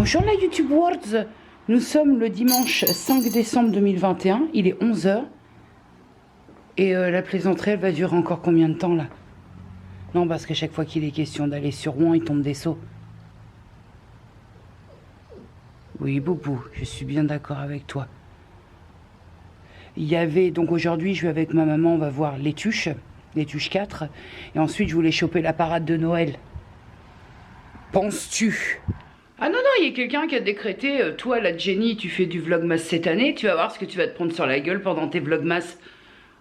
Bonjour la YouTube Worlds. Nous sommes le dimanche 5 décembre 2021, il est 11 h. Et la plaisanterie, elle va durer encore combien de temps là? Non, parce qu'à chaque fois qu'il est question d'aller sur Rouen, il tombe des seaux. Oui, Boubou, je suis bien d'accord avec toi. Il y avait, donc aujourd'hui, je vais avec ma maman, on va voir les Tuches 4. Et ensuite, je voulais choper la parade de Noël. Penses-tu? Ah non, non, il y a quelqu'un qui a décrété, toi, la Jenny, tu fais du vlogmas cette année, tu vas voir ce que tu vas te prendre sur la gueule pendant tes vlogmas.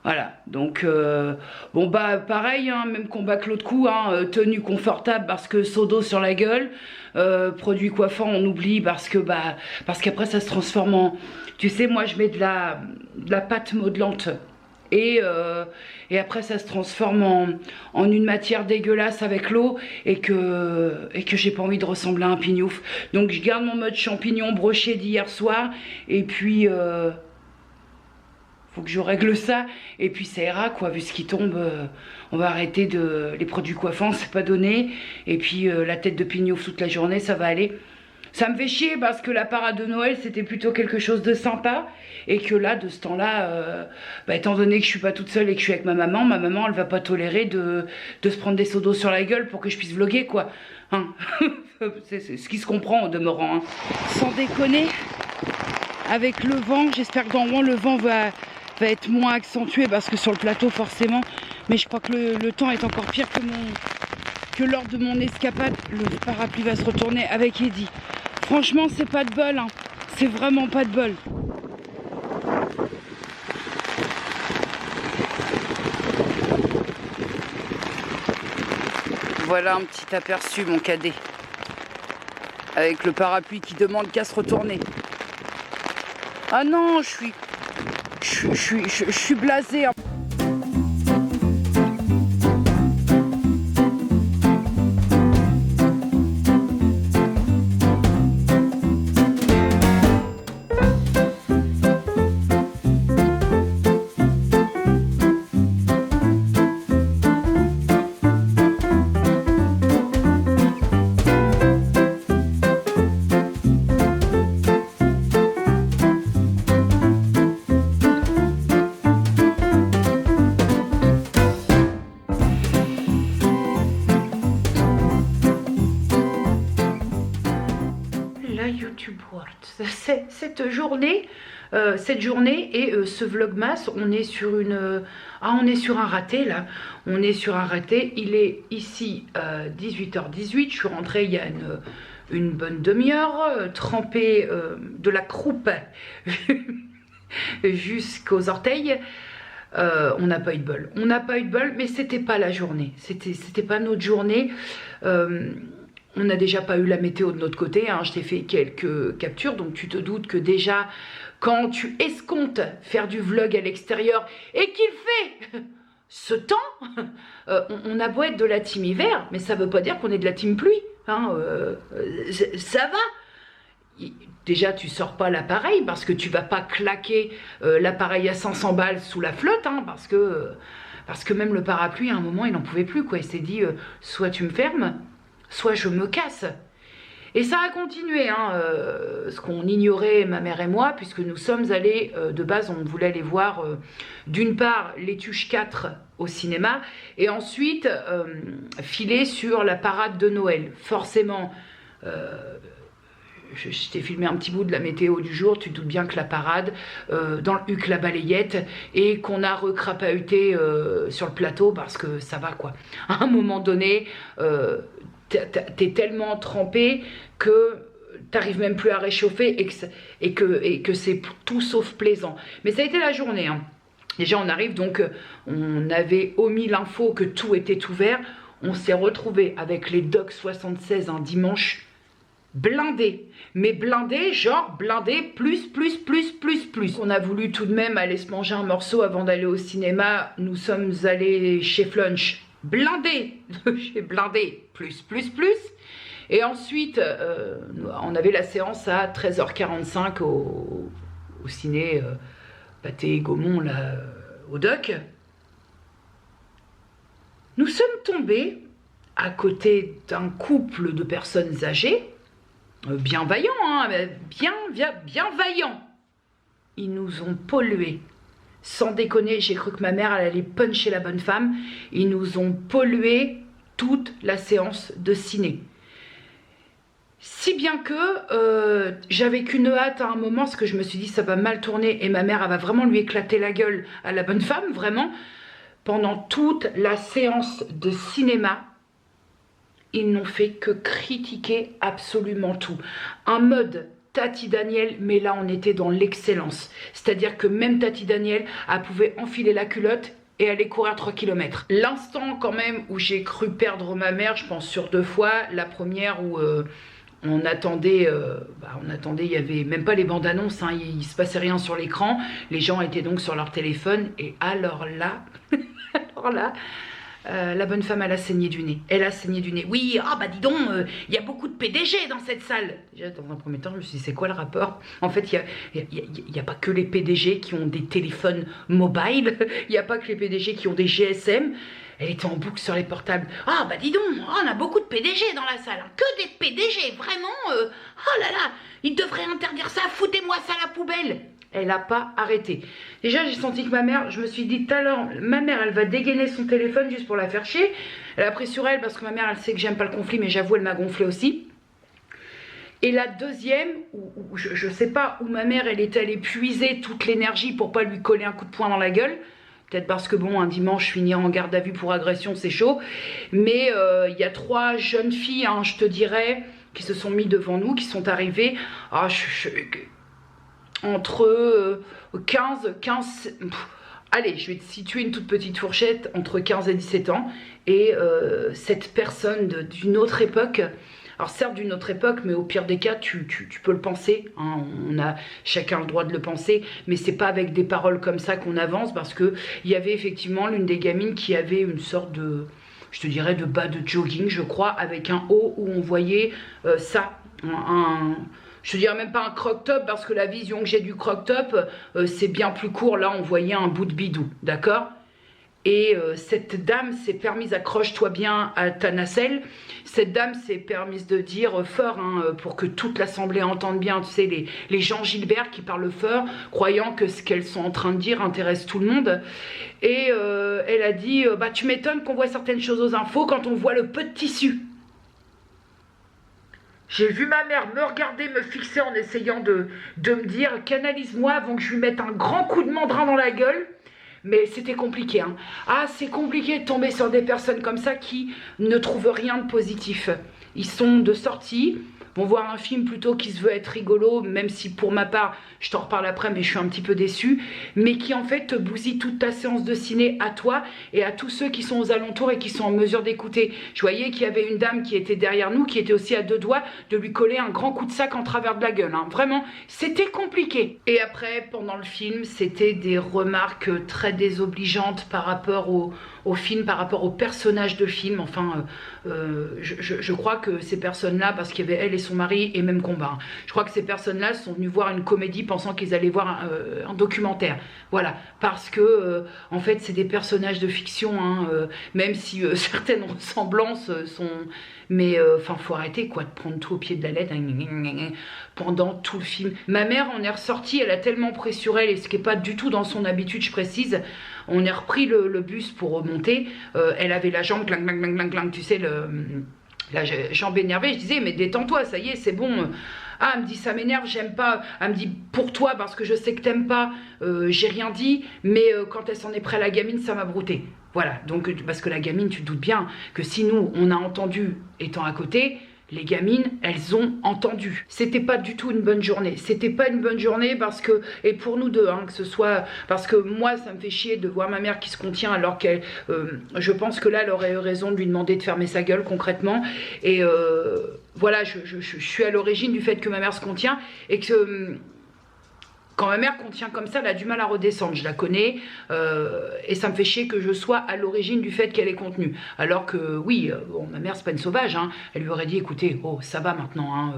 Voilà, donc, bon bah pareil, hein, même combat que l'autre coup, hein, tenue confortable parce que seau d'eau sur la gueule, produit coiffant on oublie parce qu'après ça se transforme en, tu sais, moi je mets de la pâte modelante. Et après ça se transforme en une matière dégueulasse avec l'eau et que j'ai pas envie de ressembler à un pignouf. Donc je garde mon mode champignon broché d'hier soir et puis faut que je règle ça et puis ça ira quoi, vu ce qui tombe. On va arrêter les produits coiffants, c'est pas donné. Et puis la tête de pignouf toute la journée, ça va aller. Ça me fait chier parce que la parade de Noël c'était plutôt quelque chose de sympa et que là de ce temps-là, étant donné que je suis pas toute seule et que je suis avec ma maman elle va pas tolérer de se prendre des seaux d'eau sur la gueule pour que je puisse vlogger quoi. Hein. C'est ce qui se comprend au demeurant. Hein. Sans déconner, avec le vent, j'espère que dans Rouen le vent va être moins accentué parce que sur le plateau forcément, mais je crois que le temps est encore pire que lors de mon escapade. Le parapluie va se retourner avec Eddy. Franchement, c'est pas de bol, hein. C'est vraiment pas de bol. Voilà un petit aperçu, mon cadet. Avec le parapluie qui demande qu'à se retourner. Ah non, je suis blasée. Hein. YouTube World. Cette journée et ce vlogmas, on est sur on est sur un raté là. On est sur un raté. Il est ici 18h18. Je suis rentrée il y a une bonne demi-heure, trempée de la croupe jusqu'aux orteils. On n'a pas eu de bol. On n'a pas eu de bol, mais c'était pas la journée. C'était pas notre journée. On n'a déjà pas eu la météo de notre côté, hein. Je t'ai fait quelques captures, donc tu te doutes que déjà, quand tu escomptes faire du vlog à l'extérieur et qu'il fait ce temps, on a beau être de la team hiver, mais ça ne veut pas dire qu'on est de la team pluie. Hein, ça va. Déjà, tu sors pas l'appareil parce que tu vas pas claquer l'appareil à 500 balles sous la flotte, hein, parce que même le parapluie, à un moment, il n'en pouvait plus, quoi. Il s'est dit, soit tu me fermes, soit je me casse. Et ça a continué, hein, ce qu'on ignorait, ma mère et moi, puisque nous sommes allés, de base, on voulait aller voir, d'une part, les Tuches 4 au cinéma, et ensuite, filer sur la parade de Noël. Forcément, je t'ai filmé un petit bout de la météo du jour, tu te doutes bien que la parade, dans le huc la balayette, et qu'on a recrapahuté sur le plateau, parce que ça va, quoi. À un moment donné, t'es tellement trempé que t'arrives même plus à réchauffer et que c'est tout sauf plaisant. Mais ça a été la journée, hein. Déjà on arrive, donc on avait omis l'info que tout était ouvert. On s'est retrouvé avec les Docs 76 un dimanche blindé, mais blindé, genre blindé plus. On a voulu tout de même aller se manger un morceau avant d'aller au cinéma. Nous sommes allés chez Flunch. Blindé, j'ai blindé, plus. Et ensuite, on avait la séance à 13h45 au ciné Pathé Gaumont, là, au Doc. Nous sommes tombés à côté d'un couple de personnes âgées bien vaillants, hein, bien vaillants. Ils nous ont pollués. Sans déconner, j'ai cru que ma mère elle allait puncher la bonne femme. Ils nous ont pollué toute la séance de ciné. Si bien que j'avais qu'une hâte à un moment, parce que je me suis dit ça va mal tourner et ma mère elle va vraiment lui éclater la gueule à la bonne femme, vraiment. Pendant toute la séance de cinéma, ils n'ont fait que critiquer absolument tout. Un mode Tati Daniel, mais là on était dans l'excellence. C'est-à-dire que même Tati Daniel, elle pouvait enfiler la culotte et aller courir 3 km. L'instant quand même où j'ai cru perdre ma mère, je pense sur 2 fois. La première où on attendait, il y avait même pas les bandes annonces, hein, il se passait rien sur l'écran. Les gens étaient donc sur leur téléphone et alors là, la bonne femme, elle a saigné du nez. Elle a saigné du nez. Oui, ah bah dis donc, il y a beaucoup de PDG dans cette salle. Déjà, dans un premier temps, je me suis dit, c'est quoi le rapport? En fait, il y a pas que les PDG qui ont des téléphones mobiles. Il n'y a pas que les PDG qui ont des GSM. Elle était en boucle sur les portables. Ah bah dis donc, on a beaucoup de PDG dans la salle. Hein. Que des PDG, vraiment. Oh là là, ils devraient interdire ça. Foutez-moi ça à la poubelle. Elle n'a pas arrêté. Déjà, j'ai senti que ma mère, je me suis dit tout à l'heure, ma mère, elle va dégainer son téléphone juste pour la faire chier. Elle a pris sur elle parce que ma mère, elle sait que j'aime pas le conflit, mais j'avoue, elle m'a gonflé aussi. Et la deuxième, où je sais pas, où ma mère, elle est allée puiser toute l'énergie pour pas lui coller un coup de poing dans la gueule. Peut-être parce que bon, un dimanche, finir en garde à vue pour agression, c'est chaud. Mais il y a 3 jeunes filles, hein, je te dirais, qui se sont mis devant nous, qui sont arrivées. Ah, entre 15, allez, je vais te situer une toute petite fourchette, entre 15 et 17 ans, et cette personne d'une autre époque, alors certes d'une autre époque, mais au pire des cas, tu peux le penser, hein, on a chacun le droit de le penser, mais c'est pas avec des paroles comme ça qu'on avance, parce que il y avait effectivement l'une des gamines qui avait une sorte de, je te dirais, de bas de jogging, je crois, avec un haut où on voyait ça, je te dirais même pas un croc-top parce que la vision que j'ai du croc-top, c'est bien plus court. Là, on voyait un bout de bidou, d'accord? Et cette dame s'est permise, accroche-toi bien à ta nacelle, cette dame s'est permise de dire fort, hein, pour que toute l'assemblée entende bien, tu sais, les Jean Gilbert qui parlent fort, croyant que ce qu'elles sont en train de dire intéresse tout le monde. Et elle a dit, bah tu m'étonnes qu'on voit certaines choses aux infos quand on voit le peu de tissu. J'ai vu ma mère me regarder, me fixer en essayant de me dire « Canalise-moi avant que je lui mette un grand coup de mandrin dans la gueule ». Mais c'était compliqué. Hein. Ah, c'est compliqué de tomber sur des personnes comme ça qui ne trouvent rien de positif. Ils sont de sortie, vont voir un film plutôt qui se veut être rigolo, même si pour ma part, je t'en reparle après, mais je suis un petit peu déçue, mais qui en fait te bousille toute ta séance de ciné à toi et à tous ceux qui sont aux alentours et qui sont en mesure d'écouter. Je voyais qu'il y avait une dame qui était derrière nous, qui était aussi à 2 doigts de lui coller un grand coup de sac en travers de la gueule. Hein. Vraiment, c'était compliqué. Et après, pendant le film, c'était des remarques très désobligeantes par rapport au film, par rapport aux personnages de film. Enfin, je crois que ces personnes-là, parce qu'il y avait elle et son mari et même combat, hein, je crois que ces personnes-là sont venues voir une comédie pensant qu'ils allaient voir un documentaire. Voilà, parce que en fait c'est des personnages de fiction, hein, même si certaines ressemblances sont... Mais enfin faut arrêter quoi de prendre tout au pied de la lettre pendant tout le film. Ma mère en est ressortie, elle a tellement pris sur elle, et ce qui n'est pas du tout dans son habitude, je précise. On est repris le bus pour remonter, elle avait la jambe clang clang clang clang, tu sais, la jambe énervée. Je disais mais détends-toi, ça y est, c'est bon. Ah, elle me dit ça m'énerve, j'aime pas. Elle me dit pour toi parce que je sais que t'aimes pas, j'ai rien dit, mais quand elle s'en est près à la gamine, ça m'a brouté. Voilà, donc parce que la gamine, tu te doutes bien que si nous on a entendu étant à côté, les gamines, elles ont entendu. C'était pas du tout une bonne journée. C'était pas une bonne journée parce que, et pour nous deux, hein, que ce soit, parce que moi, ça me fait chier de voir ma mère qui se contient alors qu'elle, je pense que là, elle aurait eu raison de lui demander de fermer sa gueule concrètement. Et voilà, je suis à l'origine du fait que ma mère se contient et que Quand ma mère contient comme ça, elle a du mal à redescendre, je la connais, et ça me fait chier que je sois à l'origine du fait qu'elle est contenue. Alors que oui, bon, ma mère c'est pas une sauvage, hein. Elle lui aurait dit écoutez, oh ça va maintenant, hein,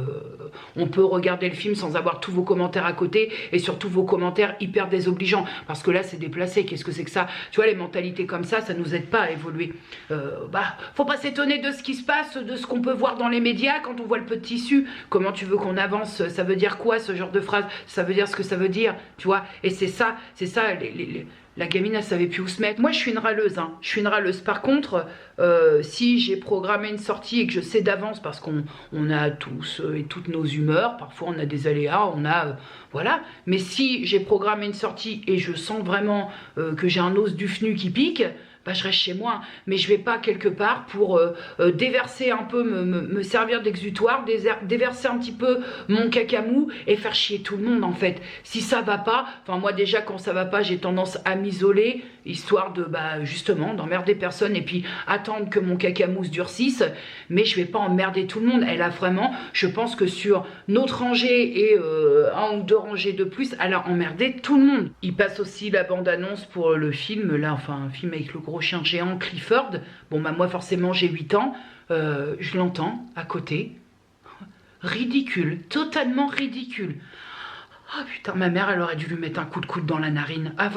on peut regarder le film sans avoir tous vos commentaires à côté, et surtout vos commentaires hyper désobligeants, parce que là c'est déplacé, qu'est-ce que c'est que ça? Tu vois, les mentalités comme ça nous aide pas à évoluer. Faut pas s'étonner de ce qui se passe, de ce qu'on peut voir dans les médias quand on voit le peu de tissu. Comment tu veux qu'on avance? Ça veut dire quoi ce genre de phrase? Ça veut dire ce que ça veut dire, tu vois. Et c'est ça, la gamine elle savait plus où se mettre. Moi je suis une râleuse, hein. Je suis une râleuse. Par contre, si j'ai programmé une sortie et que je sais d'avance, parce qu'on a tous et toutes nos humeurs, parfois on a des aléas, on a voilà, mais si j'ai programmé une sortie et je sens vraiment que j'ai un os du fnu qui pique, bah, je reste chez moi, mais je vais pas quelque part pour déverser un peu, me servir d'exutoire, déverser un petit peu mon cacamou et faire chier tout le monde en fait. Si ça va pas, enfin moi déjà quand ça va pas, j'ai tendance à m'isoler, histoire de justement d'emmerder personne et puis attendre que mon cacamou se durcisse, mais je vais pas emmerder tout le monde. Elle a vraiment, je pense que sur notre rangée et un ou deux rangées de plus, elle a emmerdé tout le monde. Il passe aussi la bande-annonce pour le film, là, enfin un film avec le gros chien géant Clifford. Bon bah moi forcément j'ai 8 ans, je l'entends à côté. Ridicule, totalement ridicule. Ah putain, ma mère elle aurait dû lui mettre un coup de coude dans la narine. Ah,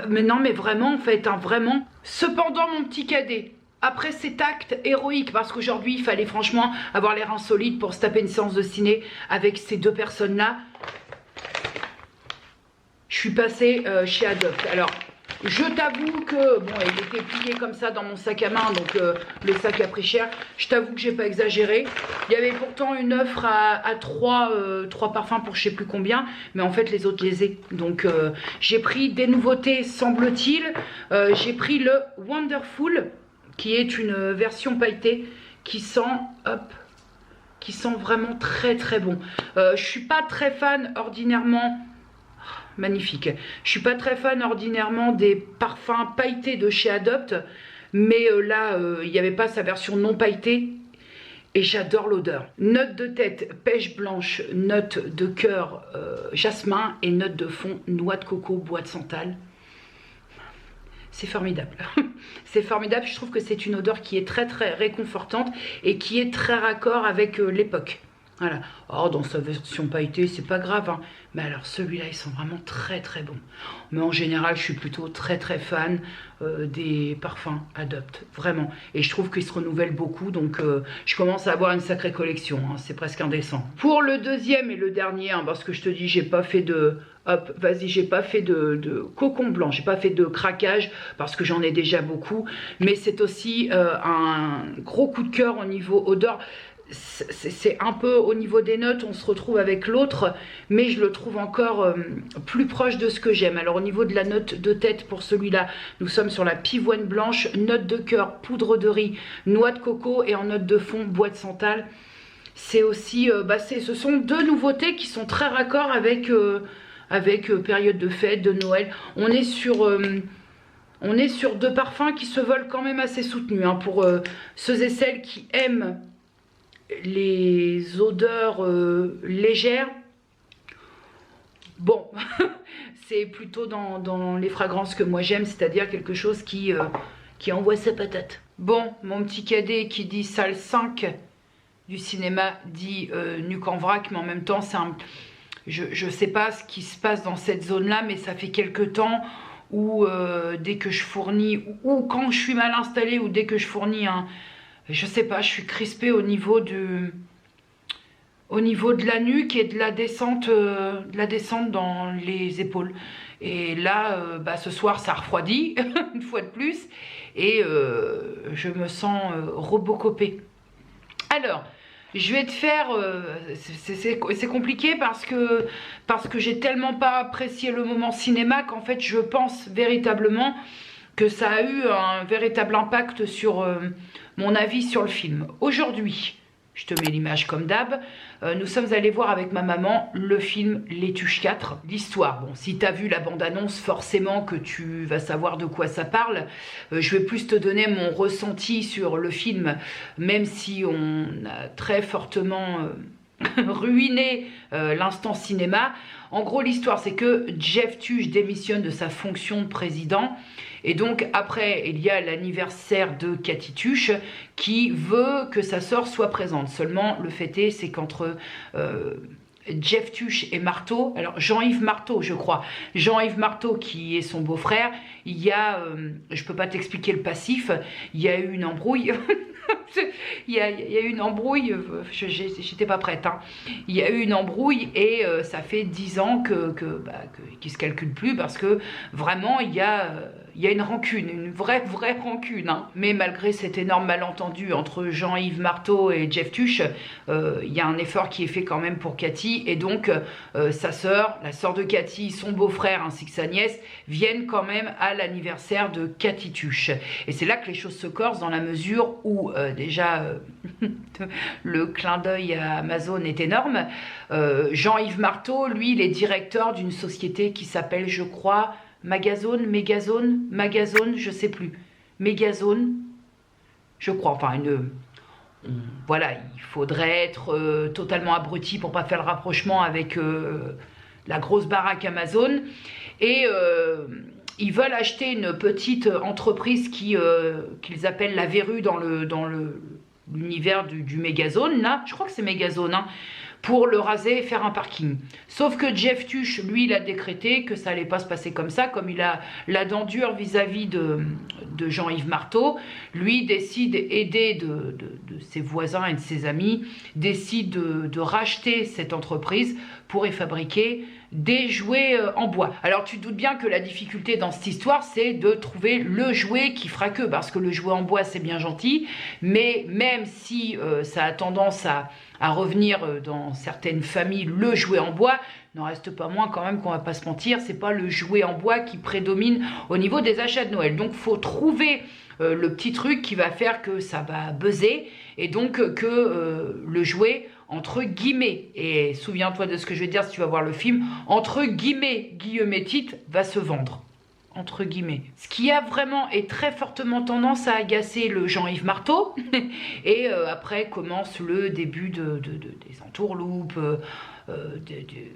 mais non mais vraiment en fait, hein, vraiment. Cependant mon petit cadet, après cet acte héroïque, parce qu'aujourd'hui il fallait franchement avoir l'air insolite pour se taper une séance de ciné avec ces deux personnes là, je suis passée chez Adopt. Alors je t'avoue que, bon, il était plié comme ça dans mon sac à main, donc le sac a pris cher. Je t'avoue que j'ai pas exagéré. Il y avait pourtant une offre à 3 parfums pour je sais plus combien, mais en fait les autres je les ai. Donc j'ai pris des nouveautés semble-t-il. J'ai pris le Wonderful, qui est une version pailletée qui sent, hop, qui sent vraiment très très bon. Je suis pas très fan ordinairement. Magnifique. Je suis pas très fan ordinairement des parfums pailletés de chez Adopt, mais là, il n'y avait pas sa version non pailletée et j'adore l'odeur. Note de tête, pêche blanche, note de cœur, jasmin et note de fond, noix de coco, bois de santal. C'est formidable. C'est formidable. Je trouve que c'est une odeur qui est très très réconfortante et qui est très raccord avec l'époque. Voilà. Oh, dans sa version pailletée, c'est pas grave, hein. Mais alors celui-là, ils sont vraiment très très bons. Mais en général, je suis plutôt très très fan des parfums Adopt, vraiment. Et je trouve qu'ils se renouvellent beaucoup, donc je commence à avoir une sacrée collection, hein. C'est presque indécent. Pour le deuxième et le dernier, hein, parce que je te dis, j'ai pas fait de... Hop, vas-y, j'ai pas fait de cocon blanc, j'ai pas fait de craquage parce que j'en ai déjà beaucoup. Mais c'est aussi un gros coup de cœur au niveau odeur. C'est un peu au niveau des notes, on se retrouve avec l'autre, mais je le trouve encore plus proche de ce que j'aime. Alors au niveau de la note de tête pour celui-là, nous sommes sur la pivoine blanche, note de cœur, poudre de riz, noix de coco et en note de fond, bois de santal. C'est aussi, ce sont deux nouveautés qui sont très raccords avec, période de fête, de Noël. On est sur deux parfums qui se veulent quand même assez soutenus, hein, pour ceux et celles qui aiment les odeurs légères. Bon, c'est plutôt dans les fragrances que moi j'aime, c'est-à-dire quelque chose qui envoie sa patate. Bon, mon petit cadet qui dit salle 5 du cinéma dit nuque en vrac, mais en même temps c'est un... Je sais pas ce qui se passe dans cette zone-là, mais ça fait quelques temps où dès que je fournis, ou quand je suis mal installée, ou dès que je fournis un... Je sais pas, je suis crispée au niveau de la nuque et de la descente dans les épaules. Et là, ce soir, ça refroidit, une fois de plus, et je me sens robocopée. Alors, je vais te faire... c'est compliqué parce que j'ai tellement pas apprécié le moment cinéma qu'en fait, je pense véritablement que ça a eu un véritable impact sur mon avis sur le film. Aujourd'hui, je te mets l'image comme d'hab, nous sommes allés voir avec ma maman le film Les Tuches 4. L'histoire, bon, si tu as vu la bande-annonce, forcément que tu vas savoir de quoi ça parle. Je vais plus te donner mon ressenti sur le film, même si on a très fortement ruiner l'instant cinéma. En gros, l'histoire, c'est que Jeff Tuche démissionne de sa fonction de président. Et donc, après, il y a l'anniversaire de Cathy Tuche qui veut que sa sœur soit présente. Seulement, le fait est, c'est qu'entre Jeff Tuche et Marteau, alors Jean-Yves Marteau, je crois, Jean-Yves Marteau qui est son beau-frère, il y a, je peux pas t'expliquer le passif, il y a eu une embrouille. Il y a eu une embrouille, j'étais pas prête, hein. Il y a eu une embrouille et ça fait 10 ans qu'il se calcule plus parce que vraiment il y a une rancune, une vraie rancune, hein. Mais malgré cet énorme malentendu entre Jean-Yves Marteau et Jeff Tuche, il y a un effort qui est fait quand même pour Cathy et donc sa sœur, la sœur de Cathy, son beau-frère ainsi que sa nièce viennent quand même à l'anniversaire de Cathy Tuche. Et c'est là que les choses se corsent dans la mesure où déjà le clin d'œil à Amazon est énorme. Jean-Yves Marteau, lui, il est directeur d'une société qui s'appelle, je crois, Magazone, je sais plus. Megazone, je crois, enfin voilà, il faudrait être totalement abruti pour pas faire le rapprochement avec la grosse baraque Amazon. Et ils veulent acheter une petite entreprise qu'ils appellent la Verrue dans l'univers du Megazone, là, je crois que c'est Megazone, hein, pour le raser et faire un parking. Sauf que Jeff Tuche, lui, il a décrété que ça allait pas se passer comme ça, comme il a la dent dure vis-à-vis de Jean-Yves Marteau, lui décide, aidé de ses voisins et de ses amis, décide de racheter cette entreprise pour y fabriquer des jouets en bois. Alors tu te doutes bien que la difficulté dans cette histoire, c'est de trouver le jouet qui fera que, parce que le jouet en bois c'est bien gentil, mais même si ça a tendance à revenir dans certaines familles, le jouet en bois, n'en reste pas moins quand même qu'on va pas se mentir, c'est pas le jouet en bois qui prédomine au niveau des achats de Noël. Donc faut trouver le petit truc qui va faire que ça va buzzer et donc que le jouet, entre guillemets, et souviens-toi de ce que je vais dire si tu vas voir le film, entre guillemets, guillemetites, va se vendre. Entre guillemets. Ce qui a vraiment et très fortement tendance à agacer le Jean-Yves Marteau. Et après commence le début des entourloupes,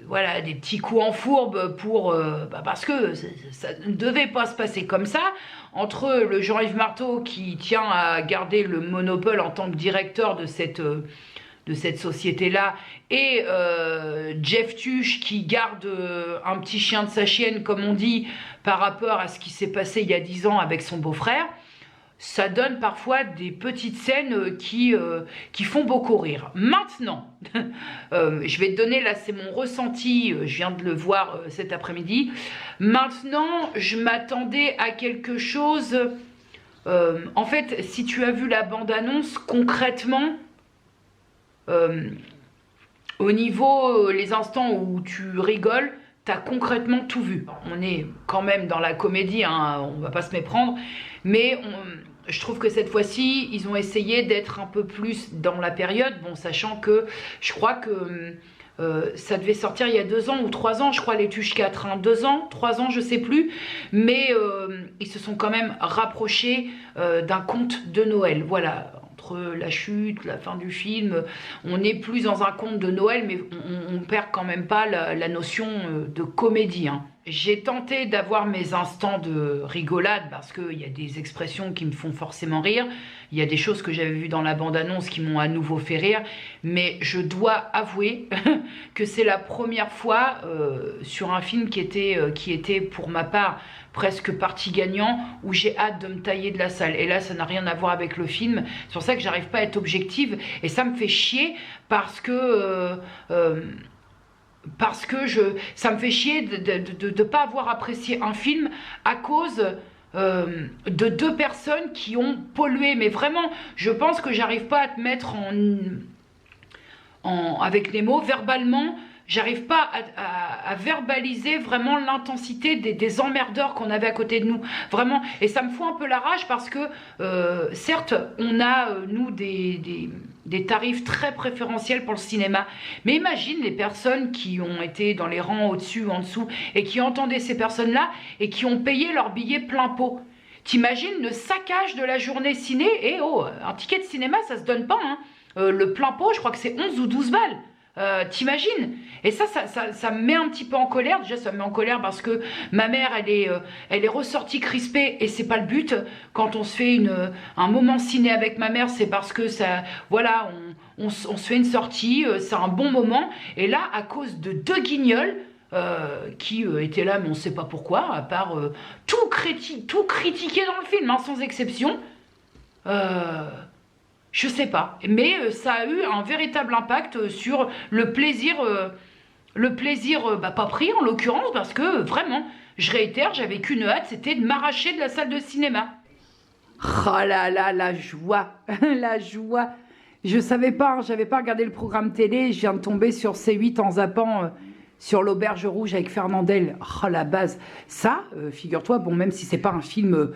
voilà, des petits coups en fourbe pour parce que ça ne devait pas se passer comme ça. Entre le Jean-Yves Marteau qui tient à garder le monopole en tant que directeur de cette société-là, et Jeff Tuche qui garde un petit chien de sa chienne, comme on dit, par rapport à ce qui s'est passé il y a 10 ans avec son beau-frère, ça donne parfois des petites scènes qui font beaucoup rire. Maintenant, je vais te donner, là c'est mon ressenti, je viens de le voir cet après-midi, maintenant je m'attendais à quelque chose, en fait si tu as vu la bande-annonce, concrètement, au niveau les instants où tu rigoles, t'as concrètement tout vu. On est quand même dans la comédie, hein, on va pas se méprendre, mais je trouve que cette fois-ci, ils ont essayé d'être un peu plus dans la période, bon, sachant que je crois que ça devait sortir il y a 2 ans ou 3 ans, je crois, les Tuches 4, hein, 2 ans, 3 ans, je sais plus, mais ils se sont quand même rapprochés d'un conte de Noël, voilà. Entre la chute, la fin du film, on n'est plus dans un conte de Noël, mais on perd quand même pas la notion de comédie, hein. J'ai tenté d'avoir mes instants de rigolade parce qu'il y a des expressions qui me font forcément rire. Il y a des choses que j'avais vues dans la bande-annonce qui m'ont à nouveau fait rire. Mais je dois avouer que c'est la première fois sur un film qui était pour ma part presque partie gagnant, où j'ai hâte de me tailler de la salle. Et là, ça n'a rien à voir avec le film. C'est pour ça que j'arrive pas à être objective. Et ça me fait chier parce que ça me fait chier de ne pas avoir apprécié un film à cause de 2 personnes qui ont pollué. Mais vraiment, je pense que j'arrive pas à te mettre avec les mots, verbalement, j'arrive pas à verbaliser vraiment l'intensité des emmerdeurs qu'on avait à côté de nous. Vraiment. Et ça me fout un peu la rage parce que, certes, on a, nous, des tarifs très préférentiels pour le cinéma. Mais imagine les personnes qui ont été dans les rangs au-dessus ou en dessous et qui entendaient ces personnes-là et qui ont payé leur billet plein pot. T'imagines le saccage de la journée ciné? Et oh, un ticket de cinéma, ça se donne pas, hein. Le plein pot, je crois que c'est 11 ou 12 balles. T'imagines? Et ça me met un petit peu en colère. Déjà, ça me met en colère parce que ma mère, elle est ressortie crispée et c'est pas le but. Quand on se fait un moment ciné avec ma mère, c'est parce que ça, voilà, on se fait une sortie, c'est un bon moment. Et là, à cause de deux guignols qui étaient là, mais on sait pas pourquoi, à part tout critiquer dans le film, hein, sans exception. Je sais pas, mais ça a eu un véritable impact sur le plaisir, pas pris en l'occurrence, parce que vraiment, je réitère, j'avais qu'une hâte, c'était de m'arracher de la salle de cinéma. Oh là là, la joie, la joie. Je savais pas, hein, j'avais pas regardé le programme télé, je viens de tomber sur C8 en zappant sur l'Auberge Rouge avec Fernandel. Oh la base, ça, figure-toi, bon même si c'est pas un film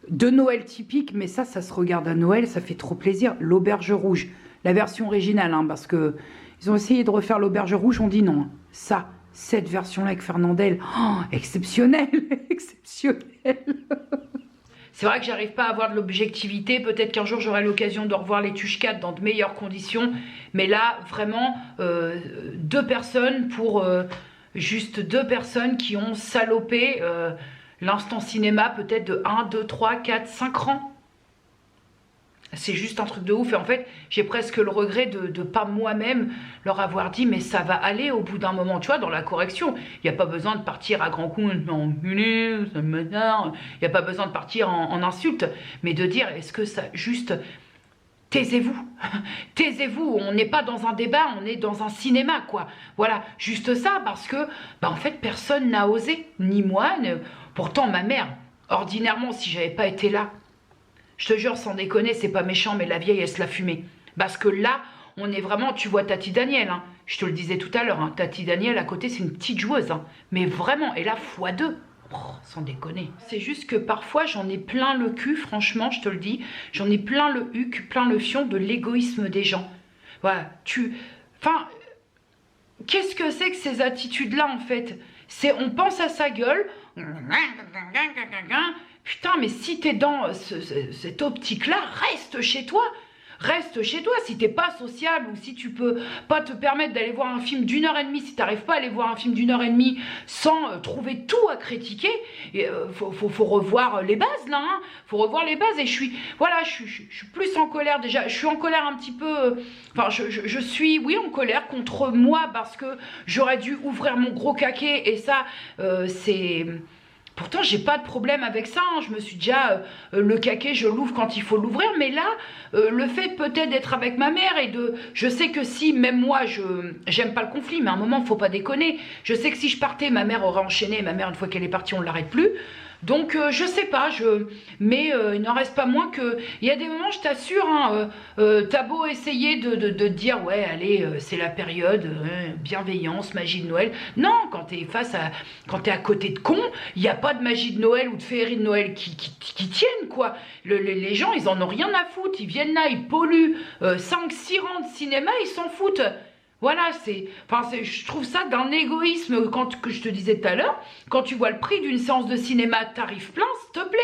de Noël typique, mais ça se regarde à Noël, ça fait trop plaisir. L'Auberge Rouge, la version originale, hein, parce que ils ont essayé de refaire l'Auberge Rouge, on dit non. Hein. Ça, cette version-là avec Fernandel, oh, exceptionnel, exceptionnel. C'est vrai que j'arrive pas à avoir de l'objectivité, peut-être qu'un jour j'aurai l'occasion de revoir les Tuches 4 dans de meilleures conditions, mais là, vraiment, deux personnes pour... juste deux personnes qui ont salopé... l'instant cinéma peut-être de 1, 2, 3, 4, 5 rangs. C'est juste un truc de ouf. Et en fait, j'ai presque le regret de pas moi-même leur avoir dit, mais ça va aller au bout d'un moment, tu vois, dans la correction. Il n'y a pas besoin de partir à grands coups, il n'y a pas besoin de partir en insulte, mais de dire, est-ce que ça juste... Taisez-vous, taisez-vous, on n'est pas dans un débat, on est dans un cinéma, quoi. Voilà, juste ça, parce que, en fait, personne n'a osé, ni moi, pourtant ma mère, ordinairement, si j'avais pas été là, je te jure, sans déconner, c'est pas méchant, mais la vieille, elle se l'a fumée. Parce que là, on est vraiment, tu vois Tati Daniel, hein, je te le disais tout à l'heure, hein, Tati Daniel, à côté, c'est une petite joueuse, hein, mais vraiment, et là, x2. Oh, sans déconner. C'est juste que parfois j'en ai plein le cul, franchement, je te le dis. J'en ai plein le huc, plein le fion de l'égoïsme des gens. Voilà, Enfin, qu'est-ce que c'est que ces attitudes-là, en fait? On pense à sa gueule. Putain, mais si t'es dans cette optique-là, reste chez toi. Reste chez toi, si t'es pas sociable ou si tu peux pas te permettre d'aller voir un film d'1h30, si t'arrives pas à aller voir un film d'1h30 sans trouver tout à critiquer, faut revoir les bases là, hein, faut revoir les bases et je suis plus en colère déjà, je suis en colère un petit peu, enfin je suis oui en colère contre moi parce que j'aurais dû ouvrir mon gros caquet et ça c'est... Pourtant, j'ai pas de problème avec ça, hein. Je me suis déjà... le caquet, je l'ouvre quand il faut l'ouvrir. Mais là, le fait peut-être d'être avec ma mère et de... Je sais que si, même moi, j'aime pas le conflit, mais à un moment, faut pas déconner. Je sais que si je partais, ma mère aurait enchaîné. Ma mère, une fois qu'elle est partie, on ne l'arrête plus. Donc, je sais pas, mais il n'en reste pas moins que... Il y a des moments, je t'assure, hein, t'as beau essayer de dire, ouais, allez, c'est la période, bienveillance, magie de Noël. Non, quand t'es à côté de con, il n'y a pas de magie de Noël ou de féerie de Noël qui tiennent, quoi. Les gens, ils en ont rien à foutre. Ils viennent là, ils polluent 5-6 rangs de cinéma, ils s'en foutent. Voilà, je trouve ça d'un égoïsme, que je te disais tout à l'heure, quand tu vois le prix d'une séance de cinéma tarif plein, s'il te plaît.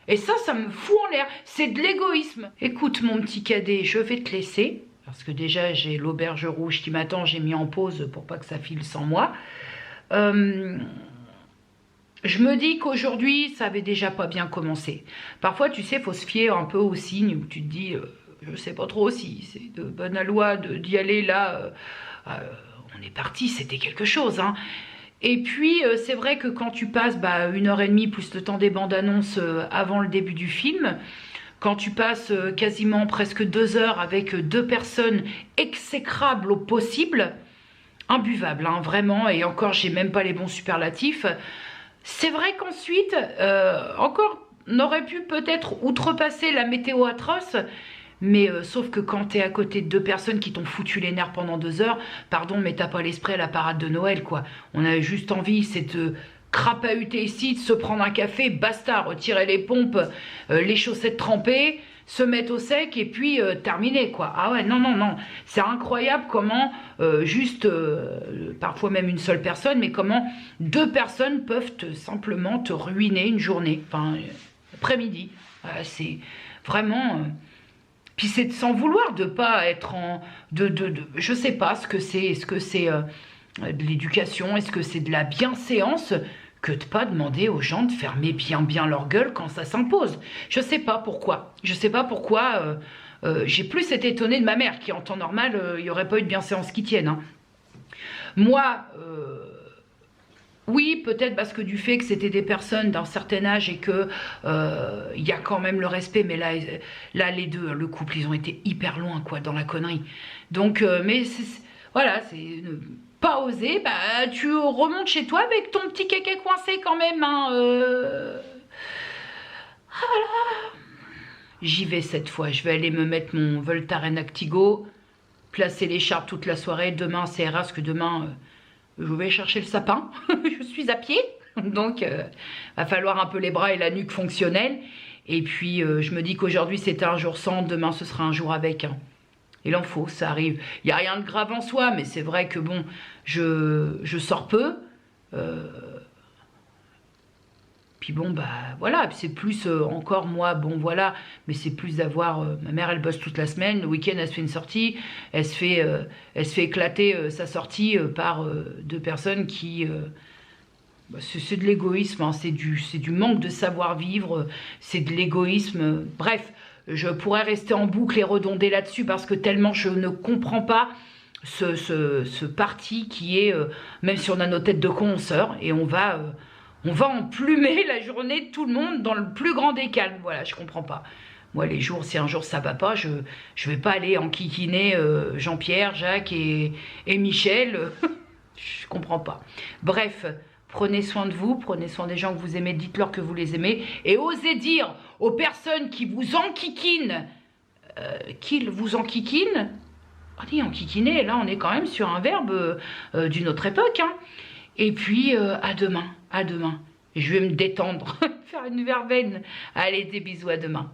Et ça me fout en l'air, c'est de l'égoïsme. Écoute mon petit cadet, je vais te laisser, parce que déjà j'ai l'Auberge Rouge qui m'attend, j'ai mis en pause pour pas que ça file sans moi. Je me dis qu'aujourd'hui, ça avait déjà pas bien commencé. Parfois, tu sais, il faut se fier un peu aux signes où tu te dis... je sais pas trop si c'est de bonne loi d'y aller là, on est parti, c'était quelque chose, hein. Et puis c'est vrai que quand tu passes 1h30 plus le temps des bandes annonces avant le début du film, quand tu passes quasiment presque 2 heures avec deux personnes exécrables au possible, imbuvables, hein, vraiment, et encore j'ai même pas les bons superlatifs, c'est vrai qu'ensuite, encore, on aurait pu peut-être outrepasser la météo atroce. Mais sauf que quand t'es à côté de deux personnes qui t'ont foutu les nerfs pendant 2 heures, pardon, mais t'as pas l'esprit à la parade de Noël, quoi. On a juste envie, c'est de crapahuter ici, de se prendre un café, basta, retirer les pompes, les chaussettes trempées, se mettre au sec et puis terminer, quoi. Ah ouais, non, non, non. C'est incroyable comment, parfois même une seule personne, mais comment deux personnes peuvent simplement te ruiner une journée, enfin, après-midi. C'est vraiment... Puis c'est sans vouloir de pas être en... je sais pas ce que c'est. Est-ce que c'est de l'éducation? Est-ce que c'est de la bienséance que de pas demander aux gens de fermer bien leur gueule quand ça s'impose? Je sais pas pourquoi. Je sais pas pourquoi. J'ai plus été étonnée de ma mère qui, en temps normal, il n'y aurait pas eu de bienséance qui tienne. Hein. Moi... oui, peut-être parce que du fait que c'était des personnes d'un certain âge et que il y a quand même le respect, mais là les deux, le couple, ils ont été hyper loin, quoi, dans la connerie. Donc, mais voilà, c'est pas osé, bah tu remontes chez toi avec ton petit kéké coincé quand même, hein. Voilà. J'y vais cette fois, je vais aller me mettre mon Voltaren Actigo, placer l'écharpe toute la soirée. Demain, c'est parce que demain... je vais chercher le sapin, je suis à pied, donc va falloir un peu les bras et la nuque fonctionnels. Et puis je me dis qu'aujourd'hui c'était un jour sans, demain ce sera un jour avec. Hein. Il en faut, ça arrive. Il n'y a rien de grave en soi, mais c'est vrai que bon, je sors peu. Puis bon, bah voilà, c'est plus encore moi, bon voilà, mais c'est plus d'avoir... ma mère, elle bosse toute la semaine, le week-end, elle se fait une sortie, elle se fait éclater sa sortie par deux personnes qui... bah, c'est de l'égoïsme, hein, c'est du manque de savoir-vivre, c'est de l'égoïsme. Bref, je pourrais rester en boucle et redonder là-dessus parce que tellement je ne comprends pas ce parti qui est... même si on a nos têtes de con, on sort et on va emplumer la journée de tout le monde dans le plus grand des calmes. Voilà, je comprends pas. Moi, les jours, si un jour ça va pas, je vais pas aller enquiquiner Jean-Pierre, Jacques et Michel. Je comprends pas. Bref, prenez soin de vous, prenez soin des gens que vous aimez, dites-leur que vous les aimez. Et osez dire aux personnes qui vous enquiquinent, qu'ils vous enquiquinent. On dit enquiquiner, là on est quand même sur un verbe d'une autre époque. Hein. Et puis, à demain, à demain. Je vais me détendre, faire une verveine. Allez, des bisous, à demain.